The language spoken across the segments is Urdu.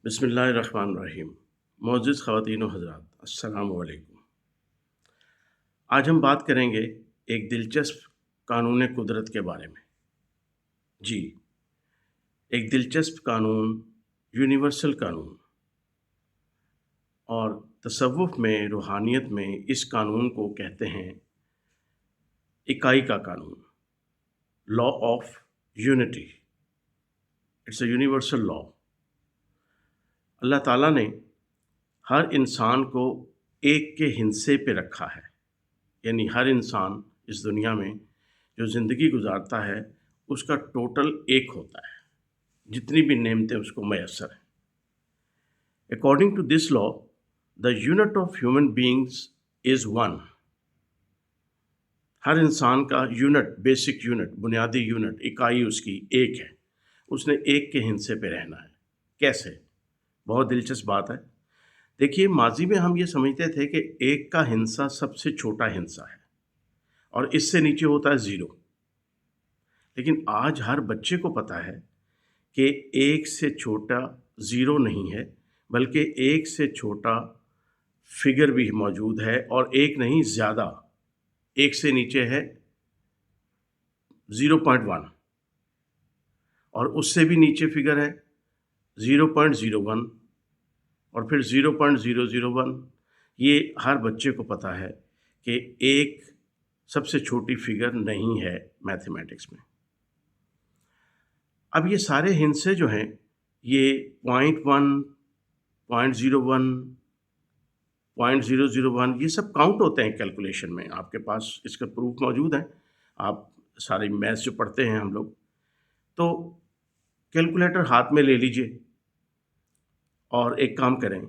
بسم اللہ الرحمن الرحیم۔ معزز خواتین و حضرات، السلام علیکم۔ آج ہم بات کریں گے ایک دلچسپ قانون قدرت کے بارے میں۔ جی، ایک دلچسپ قانون، یونیورسل قانون، اور تصوف میں، روحانیت میں اس قانون کو کہتے ہیں اکائی کا قانون، law of unity. It's a universal law. Allah تعالیٰ نے ہر انسان کو ایک کے ہندسے پہ رکھا ہے، یعنی ہر انسان اس دنیا میں جو زندگی گزارتا ہے اس کا ٹوٹل ایک ہوتا ہے، جتنی بھی نعمتیں اس کو میسر ہیں۔ According to this law, the unit of human beings is one. ہر انسان کا یونٹ، بیسک یونٹ، بنیادی یونٹ، اکائی اس کی ایک ہے۔ اس نے ایک کے ہندسے پہ رہنا ہے۔ کیسے؟ بہت دلچسپ بات ہے۔ دیکھیے، ماضی میں ہم یہ سمجھتے تھے کہ ایک کا ہندسہ سب سے چھوٹا ہندسہ ہے اور اس سے نیچے ہوتا ہے زیرو۔ لیکن آج ہر بچے کو پتہ ہے کہ ایک سے چھوٹا زیرو نہیں ہے، بلکہ ایک سے چھوٹا فگر بھی موجود ہے، اور ایک نہیں، زیادہ۔ ایک سے نیچے ہے 0.1، اور اس سے بھی نیچے فگر ہے 0.01، اور پھر 0.001۔ یہ ہر بچے کو پتہ ہے کہ ایک سب سے چھوٹی فگر نہیں ہے میتھمیٹکس میں۔ اب یہ سارے ہندسے جو ہیں، یہ 0.1، 0.01، 0.001، یہ سب کاؤنٹ ہوتے ہیں کیلکولیشن میں۔ آپ کے پاس اس کا پروف موجود ہے، آپ سارے میتھس جو پڑھتے ہیں ہم لوگ، تو کیلکولیٹر ہاتھ میں لے لیجئے اور ایک کام کریں،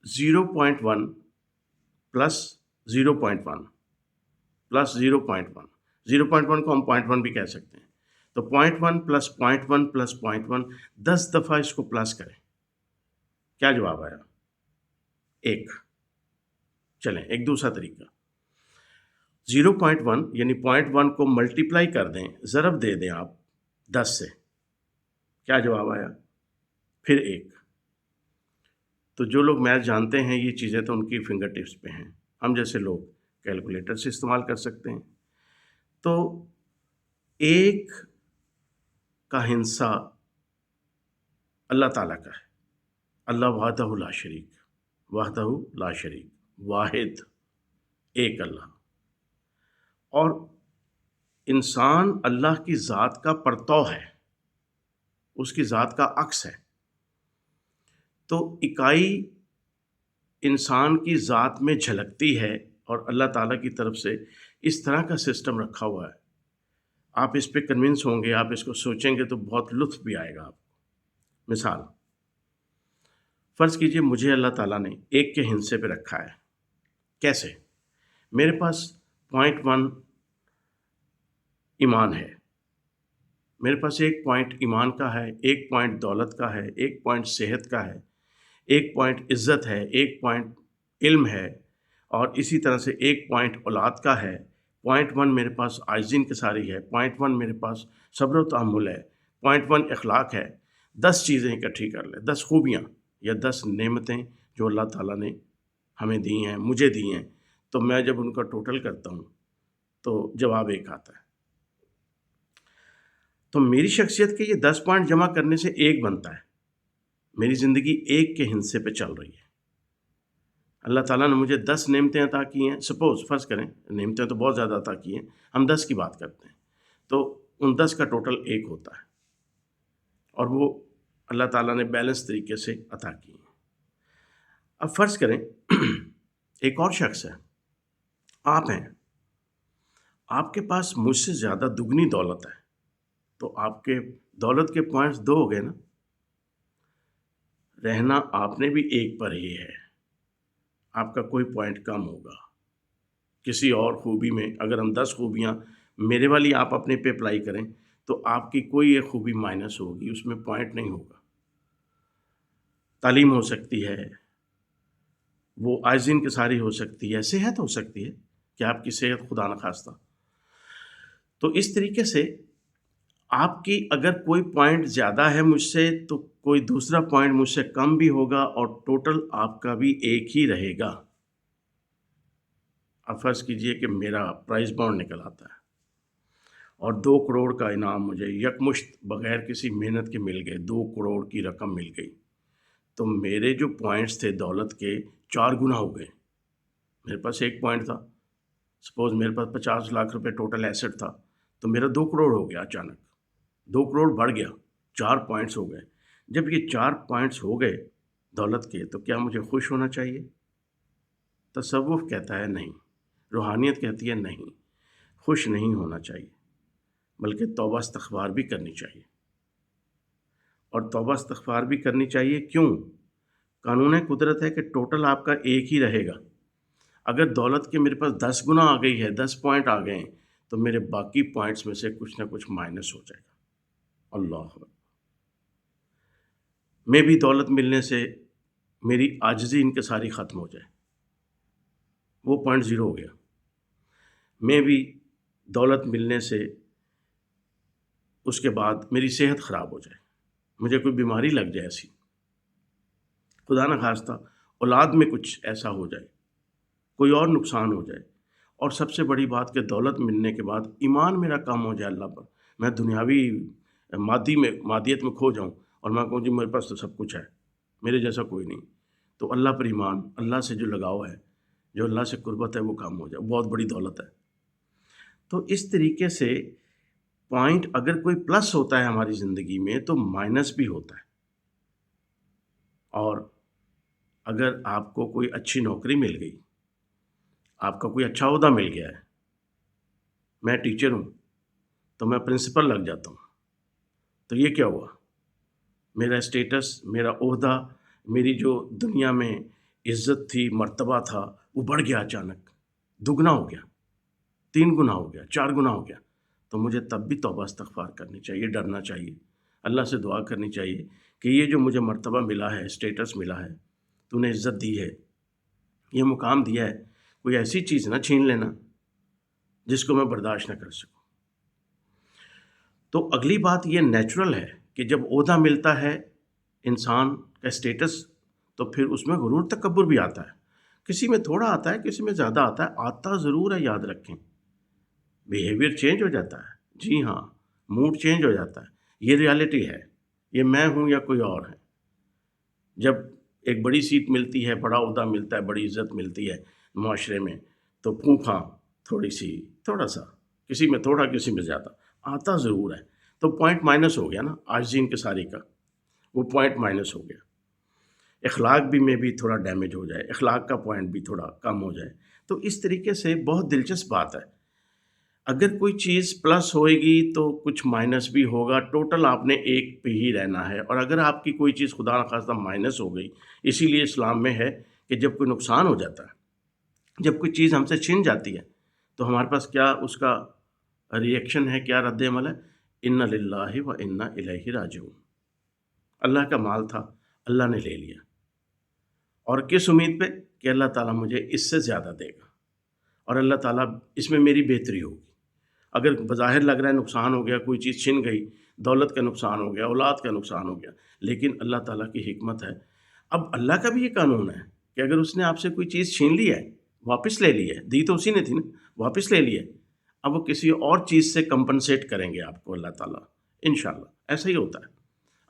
0.1 پلس 0.1 پلس 0.1، 0.1 کو ہم 0.1 بھی کہہ سکتے ہیں، تو 0.1 پلس 0.1 پلس 0.1، 10 دفعہ اس کو پلس کریں۔ کیا جواب آیا؟ 1۔ چلیں ایک دوسرا طریقہ، 0.1 یعنی 0.1 کو ملٹیپلائی کر دیں، ضرب دے دیں آپ 10 سے، کیا جواب آیا؟ پھر 1۔ تو جو لوگ میتھ جانتے ہیں یہ چیزیں تو ان کی فنگر ٹپس پہ ہیں، ہم جیسے لوگ کیلکولیٹر سے استعمال کر سکتے ہیں۔ تو ایک کا ہندسہ اللہ تعالیٰ کا ہے، اللہ وحدہ لا شریک، وحدہ لا شریک، واحد، ایک اللہ۔ اور انسان اللہ کی ذات کا پرتو ہے، اس کی ذات کا عکس ہے۔ تو اکائی انسان کی ذات میں جھلکتی ہے، اور اللہ تعالیٰ کی طرف سے اس طرح کا سسٹم رکھا ہوا ہے۔ آپ اس پہ کنونس ہوں گے، آپ اس کو سوچیں گے تو بہت لطف بھی آئے گا آپ کو۔ مثال، فرض کیجئے مجھے اللہ تعالیٰ نے ایک کے ہندسے پہ رکھا ہے۔ کیسے؟ میرے پاس 0.1 ایمان ہے، میرے پاس 1 پوائنٹ ایمان کا ہے، 1 پوائنٹ دولت کا ہے، 1 پوائنٹ صحت کا ہے، 1 پوائنٹ عزت ہے، 1 پوائنٹ علم ہے، اور اسی طرح سے 1 پوائنٹ اولاد کا ہے۔ 0.1 میرے پاس عاجزین انکساری ہے، 0.1 میرے پاس صبر و تحمل ہے، 0.1 اخلاق ہے۔ 10 چیزیں اکٹھی کر لیں، 10 خوبیاں یا 10 نعمتیں جو اللہ تعالیٰ نے ہمیں دی ہیں، مجھے دی ہیں، تو میں جب ان کا ٹوٹل کرتا ہوں تو جواب 1 آتا ہے۔ تو میری شخصیت کے یہ 10 پوائنٹ جمع کرنے سے 1 بنتا ہے۔ میری زندگی ایک کے ہندسے پہ چل رہی ہے۔ اللہ تعالیٰ نے مجھے 10 نعمتیں عطا کی ہیں، سپوز فرض کریں، نعمتیں تو بہت زیادہ عطا کی ہیں، ہم 10 کی بات کرتے ہیں، تو ان 10 کا ٹوٹل 1 ہوتا ہے، اور وہ اللہ تعالیٰ نے بیلنس طریقے سے عطا کی ہیں۔ اب فرض کریں ایک اور شخص ہے، آپ ہیں، آپ کے پاس مجھ سے زیادہ دگنی دولت ہے، تو آپ کے دولت کے پوائنٹس 2 ہو گئے نا۔ رہنا آپ نے بھی 1 پر ہی ہے، آپ کا کوئی پوائنٹ کم ہوگا کسی اور خوبی میں۔ اگر ہم 10 خوبیاں میرے والی آپ اپنے پہ اپلائی کریں تو آپ کی کوئی ایک خوبی مائنس ہوگی، اس میں پوائنٹ نہیں ہوگا۔ تعلیم ہو سکتی ہے، وہ عاجزی انکساری ہو سکتی ہے، صحت ہو سکتی ہے کہ آپ کی صحت خدا نخواستہ۔ تو اس طریقے سے آپ کی اگر کوئی پوائنٹ زیادہ ہے مجھ سے تو کوئی دوسرا پوائنٹ مجھ سے کم بھی ہوگا اور ٹوٹل آپ کا بھی ایک ہی رہے گا. اب فرض کیجئے کہ میرا پرائز بانڈ نکل آتا ہے اور 2 کروڑ کا انعام مجھے یکمشت بغیر کسی محنت کے مل گئے، 2 کروڑ کی رقم مل گئی. تو میرے جو پوائنٹس تھے دولت کے 4 گنا ہو گئے. میرے پاس 1 پوائنٹ تھا، سپوز میرے پاس 50 لاکھ روپے ٹوٹل ایسٹ تھا، تو میرا 2 کروڑ ہو گیا. اچانک 2 کروڑ بڑھ گیا، 4 پوائنٹس ہو گئے. جب یہ 4 پوائنٹس ہو گئے دولت کے، تو کیا مجھے خوش ہونا چاہیے؟ تصوف کہتا ہے نہیں، روحانیت کہتی ہے نہیں، خوش نہیں ہونا چاہیے، بلکہ توبہ استغفار بھی کرنی چاہیے. اور توبہ استغفار بھی کرنی چاہیے کیوں؟ قانون قدرت ہے کہ ٹوٹل آپ کا ایک ہی رہے گا. اگر دولت کے میرے پاس 10 گنا آ گئی ہے، 10 پوائنٹ آ گئے ہیں، تو میرے باقی پوائنٹس میں سے کچھ نہ کچھ مائنس ہو جائے گا. اللہ اکبر. میں بھی دولت ملنے سے میری عاجزی انکساری ختم ہو جائے، وہ پوائنٹ 0 ہو گیا. میں بھی دولت ملنے سے اس کے بعد میری صحت خراب ہو جائے، مجھے کوئی بیماری لگ جائے ایسی، خدا نہ خواستہ اولاد میں کچھ ایسا ہو جائے، کوئی اور نقصان ہو جائے، اور سب سے بڑی بات کہ دولت ملنے کے بعد ایمان میرا کم ہو جائے اللہ پر، میں دنیاوی مادیت میں کھو جاؤں اور میں کہوں جی میرے پاس تو سب کچھ ہے، میرے جیسا کوئی نہیں. تو اللہ پر ایمان، اللہ سے جو لگاؤ ہے، جو اللہ سے قربت ہے، وہ کم ہو جائے. بہت بڑی دولت ہے. تو اس طریقے سے پوائنٹ اگر کوئی پلس ہوتا ہے ہماری زندگی میں تو مائنس بھی ہوتا ہے. اور اگر آپ کو کوئی اچھی نوکری مل گئی، آپ کا کوئی اچھا عہدہ مل گیا ہے، میں ٹیچر ہوں تو میں پرنسپل لگ جاتا ہوں، تو یہ کیا ہوا؟ میرا اسٹیٹس، میرا عہدہ، میری جو دنیا میں عزت تھی، مرتبہ تھا، وہ بڑھ گیا، اچانک دگنا ہو گیا، 3 گنا ہو گیا، 4 گنا ہو گیا. تو مجھے تب بھی توبہ استغفار کرنی چاہیے، ڈرنا چاہیے، اللہ سے دعا کرنی چاہیے کہ یہ جو مجھے مرتبہ ملا ہے، اسٹیٹس ملا ہے، تو نے عزت دی ہے، یہ مقام دیا ہے، کوئی ایسی چیز نہ چھین لینا جس کو میں برداشت نہ کر سکوں. تو اگلی بات یہ نیچرل ہے کہ جب عہدہ ملتا ہے انسان کا اسٹیٹس، تو پھر اس میں غرور تکبر بھی آتا ہے. کسی میں تھوڑا آتا ہے، کسی میں زیادہ آتا ہے، آتا ضرور ہے، یاد رکھیں. بیہیویئر چینج ہو جاتا ہے، جی ہاں، موڈ چینج ہو جاتا ہے، یہ ریالٹی ہے. یہ میں ہوں یا کوئی اور ہے. جب ایک بڑی سیٹ ملتی ہے، بڑا عہدہ ملتا ہے، بڑی عزت ملتی ہے معاشرے میں، تو پھونکھاں تھوڑا سا، کسی میں تھوڑا، کسی میں زیادہ آتا ضرور ہے. تو پوائنٹ مائنس ہو گیا نا، عاجزی انکساری کا، وہ پوائنٹ مائنس ہو گیا. اخلاق بھی میں بھی تھوڑا ڈیمیج ہو جائے، اخلاق کا پوائنٹ بھی تھوڑا کم ہو جائے. تو اس طریقے سے بہت دلچسپ بات ہے. اگر کوئی چیز پلس ہوئے گی تو کچھ مائنس بھی ہوگا، ٹوٹل آپ نے ایک پہ ہی رہنا ہے. اور اگر آپ کی کوئی چیز خدا نخواستہ مائنس ہو گئی، اسی لیے اسلام میں ہے کہ جب کوئی نقصان ہو جاتا ہے، جب کوئی چیز ہم سے چھن جاتی ہے، تو ہمارے پاس کیا اس کا ریئیکشن ہے، کیا رد عمل ہے؟ انا للہ و انا الیہ راجعون. اللہ کا مال تھا، اللہ نے لے لیا، اور کس امید پہ؟ کہ اللہ تعالیٰ مجھے اس سے زیادہ دے گا، اور اللہ تعالیٰ اس میں میری بہتری ہوگی. اگر بظاہر لگ رہا ہے نقصان ہو گیا، کوئی چیز چھن گئی، دولت کا نقصان ہو گیا، اولاد کا نقصان ہو گیا، لیکن اللہ تعالیٰ کی حکمت ہے. اب اللہ کا بھی یہ قانون ہے کہ اگر اس نے آپ سے کوئی چیز چھین لی ہے، واپس لے لی ہے، دی تو اسی نے تھی نا، واپس لے لی ہے، اب وہ کسی اور چیز سے کمپنسیٹ کریں گے آپ کو اللہ تعالیٰ، انشاءاللہ. ایسا ہی ہوتا ہے.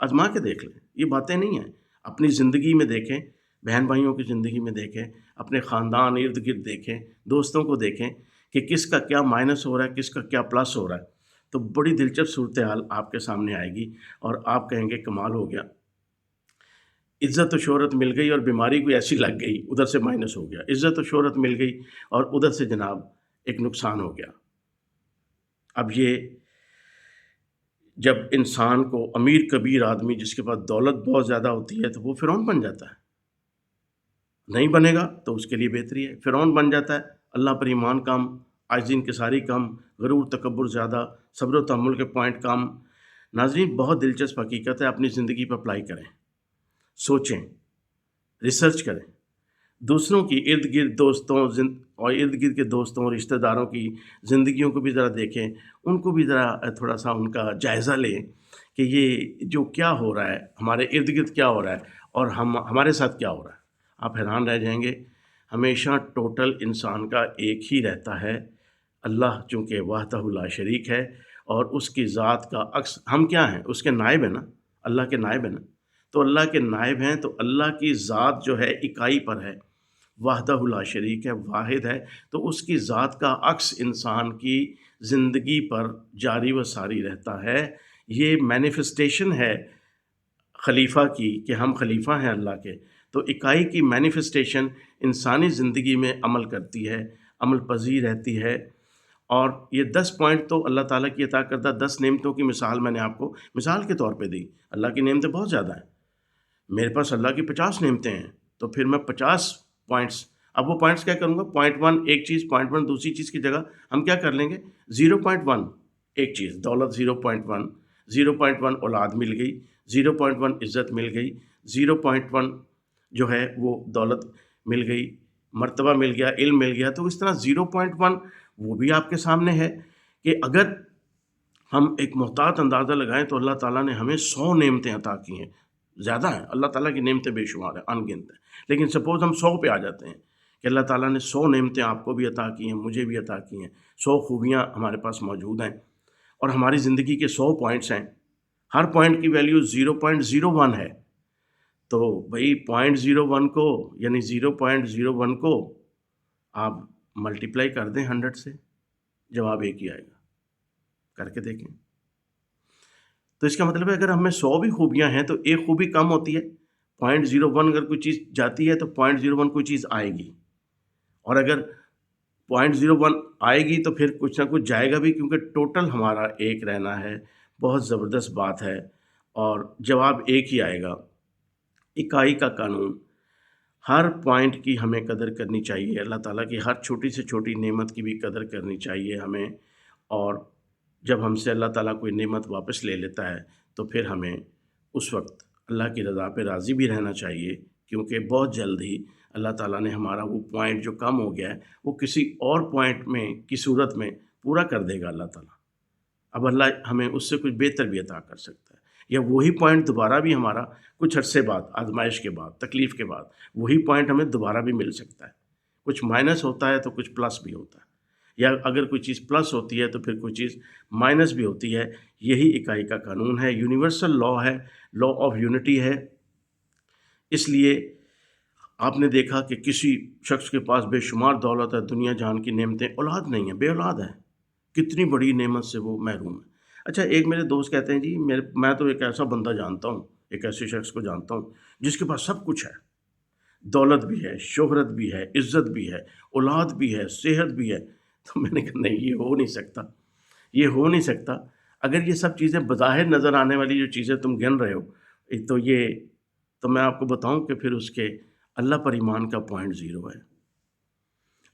آزما کے دیکھ لیں، یہ باتیں نہیں ہیں. اپنی زندگی میں دیکھیں، بہن بھائیوں کی زندگی میں دیکھیں، اپنے خاندان ارد گرد دیکھیں، دوستوں کو دیکھیں کہ کس کا کیا مائنس ہو رہا ہے، کس کا کیا پلس ہو رہا ہے. تو بڑی دلچسپ صورتحال آپ کے سامنے آئے گی، اور آپ کہیں گے کمال ہو گیا، عزت و شہرت مل گئی اور بیماری کوئی ایسی لگ گئی، ادھر سے مائنس ہو گیا. عزت و شہرت مل گئی اور ادھر سے جناب ایک نقصان ہو گیا. اب یہ جب انسان کو امیر کبیر آدمی جس کے پاس دولت بہت زیادہ ہوتی ہے، تو وہ فرعون بن جاتا ہے. نہیں بنے گا تو اس کے لیے بہتری ہے. فرعون بن جاتا ہے، اللہ پر ایمان کم، عاجزی انکساری کم، غرور تکبر زیادہ، صبر و تحمل کے پوائنٹ کم. ناظرین، بہت دلچسپ حقیقت ہے، اپنی زندگی پر اپلائی کریں، سوچیں، ریسرچ کریں. دوسروں کی ارد گرد دوستوں اور ارد گرد کے دوستوں اور رشتہ داروں کی زندگیوں کو بھی ذرا دیکھیں، ان کو بھی ذرا تھوڑا سا ان کا جائزہ لیں کہ یہ جو کیا ہو رہا ہے، ہمارے ارد گرد کیا ہو رہا ہے اور ہمارے ساتھ کیا ہو رہا ہے۔ آپ حیران رہ جائیں گے۔ ہمیشہ ٹوٹل انسان کا ایک ہی رہتا ہے، اللہ چونکہ وحدہ لا شریک ہے اور اس کی ذات کا عکس ہم کیا ہیں؟ اس کے نائب ہیں نا، اللہ کے نائب ہیں نا۔ تو اللہ کے نائب ہیں تو اللہ کی ذات جو ہے اکائی پر ہے، وحدہ لا شریک ہے، واحد ہے، تو اس کی ذات کا عکس انسان کی زندگی پر جاری و ساری رہتا ہے۔ یہ مینیفسٹیشن ہے خلیفہ کی کہ ہم خلیفہ ہیں اللہ کے، تو اکائی کی مینیفسٹیشن انسانی زندگی میں عمل کرتی ہے، عمل پذیر رہتی ہے۔ اور یہ 10 پوائنٹ تو اللہ تعالیٰ کی عطا کردہ 10 نعمتوں کی مثال میں نے آپ کو مثال کے طور پہ دی۔ اللہ کی نعمتیں بہت زیادہ ہیں، میرے پاس اللہ کی 50 نعمتیں ہیں، تو پھر میں 50 پوائنٹس، اب وہ پوائنٹس کیا کروں گا؟ پوائنٹ 1 ایک چیز، پوائنٹ 1 دوسری چیز کی جگہ ہم کیا کر لیں گے؟ 0.1 ایک چیز، دولت 0.1، 0.1 اولاد مل گئی، 0.1 عزت مل گئی، 0.1 جو ہے وہ دولت مل گئی، مرتبہ مل گیا، علم مل گیا۔ تو اس طرح 0.1 وہ بھی آپ کے سامنے ہے کہ اگر ہم ایک محتاط اندازہ لگائیں تو اللہ تعالیٰ نے ہمیں 100 نعمتیں عطا کی ہیں، زیادہ ہیں، اللہ تعالیٰ کی نعمتیں بے شمار ہیں، ان گنت ہیں۔ لیکن سپوز ہم 100 پہ آ جاتے ہیں کہ اللہ تعالیٰ نے 100 نعمتیں آپ کو بھی عطا کی ہیں، مجھے بھی عطا کی ہیں، 100 خوبیاں ہمارے پاس موجود ہیں، اور ہماری زندگی کے 100 پوائنٹس ہیں، ہر پوائنٹ کی ویلیو 0.01 ہے، تو بھائی 0.01 کو یعنی 0.01 کو آپ ملٹیپلائی کر دیں 100 سے، جواب ایک ہی آئے گا، کر کے دیکھیں۔ تو اس کا مطلب ہے اگر ہمیں 100 بھی خوبیاں ہیں تو ایک خوبی کم ہوتی ہے، 0.01 اگر کوئی چیز جاتی ہے تو 0.01 کوئی چیز آئے گی، اور اگر 0.01 آئے گی تو پھر کچھ نہ کچھ جائے گا بھی، کیونکہ ٹوٹل ہمارا ایک رہنا ہے۔ بہت زبردست بات ہے، اور جواب ایک ہی آئے گا۔ اکائی کا قانون، ہر پوائنٹ کی ہمیں قدر کرنی چاہیے، اللہ تعالیٰ کی ہر چھوٹی سے چھوٹی نعمت کی بھی قدر کرنی چاہیے ہمیں، اور جب ہم سے اللہ تعالیٰ کوئی نعمت واپس لے لیتا ہے تو پھر ہمیں اس وقت اللہ کی رضا پہ راضی بھی رہنا چاہیے، کیونکہ بہت جلد ہی اللہ تعالیٰ نے ہمارا وہ پوائنٹ جو کم ہو گیا ہے وہ کسی اور پوائنٹ میں کی صورت میں پورا کر دے گا اللہ تعالیٰ۔ اب اللہ ہمیں اس سے کچھ بہتر بھی عطا کر سکتا ہے، یا وہی پوائنٹ دوبارہ بھی ہمارا کچھ عرصے بعد، آزمائش کے بعد، تکلیف کے بعد، وہی پوائنٹ ہمیں دوبارہ بھی مل سکتا ہے۔ کچھ مائنس ہوتا ہے تو کچھ پلس بھی ہوتا ہے، یا اگر کوئی چیز پلس ہوتی ہے تو پھر کوئی چیز مائنس بھی ہوتی ہے۔ یہی اکائی کا قانون ہے، یونیورسل لا ہے، لا آف یونٹی ہے۔ اس لیے آپ نے دیکھا کہ کسی شخص کے پاس بے شمار دولت ہے، دنیا جہان کی نعمتیں، اولاد نہیں ہے، بے اولاد ہے، کتنی بڑی نعمت سے وہ محروم ہے۔ اچھا، ایک میرے دوست کہتے ہیں جی میں تو ایک ایسا بندہ جانتا ہوں، ایک ایسے شخص کو جانتا ہوں جس کے پاس سب کچھ ہے، دولت بھی ہے، شہرت بھی ہے، عزت بھی ہے، اولاد بھی ہے، صحت بھی ہے۔ تو میں نے کہا نہیں، یہ ہو نہیں سکتا، یہ ہو نہیں سکتا۔ اگر یہ سب چیزیں بظاہر نظر آنے والی جو چیزیں تم گن رہے ہو، تو میں آپ کو بتاؤں کہ پھر اس کے اللہ پر ایمان کا پوائنٹ 0 ہے،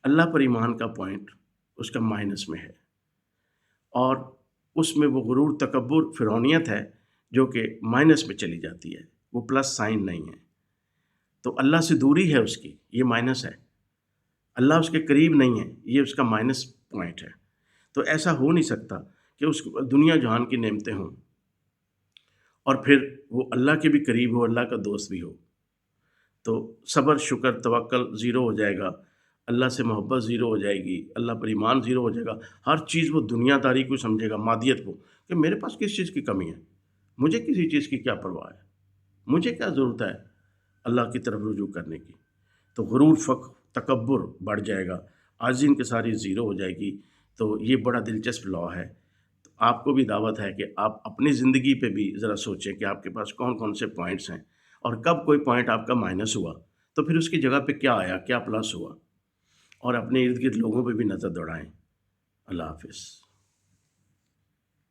اللہ پر ایمان کا پوائنٹ اس کا مائنس میں ہے، اور اس میں وہ غرور، تکبر، فرعونیت ہے جو کہ مائنس میں چلی جاتی ہے، وہ پلس سائن نہیں ہے۔ تو اللہ سے دوری ہے اس کی، یہ مائنس ہے، اللہ اس کے قریب نہیں ہے، یہ اس کا مائنس پوائنٹ ہے۔ تو ایسا ہو نہیں سکتا کہ اس دنیا جہان کی نعمتیں ہوں اور پھر وہ اللہ کے بھی قریب ہو، اللہ کا دوست بھی ہو، تو صبر، شکر، توکل 0 ہو جائے گا، اللہ سے محبت 0 ہو جائے گی، اللہ پر ایمان 0 ہو جائے گا، ہر چیز وہ دنیا داری کو سمجھے گا، مادیت کو، کہ میرے پاس کس چیز کی کمی ہے، مجھے کسی چیز کی کیا پرواہ ہے، مجھے کیا ضرورت ہے اللہ کی طرف رجوع کرنے کی۔ تو غرور، فخر، تکبر بڑھ جائے گا، عاجزی انکساری 0 ہو جائے گی۔ تو یہ بڑا دلچسپ لا ہے۔ تو آپ کو بھی دعوت ہے کہ آپ اپنی زندگی پہ بھی ذرا سوچیں کہ آپ کے پاس کون کون سے پوائنٹس ہیں، اور کب کوئی پوائنٹ آپ کا مائنس ہوا تو پھر اس کی جگہ پہ کیا آیا، کیا پلس ہوا، اور اپنے ارد گرد لوگوں پہ بھی نظر دوڑائیں۔ اللہ حافظ۔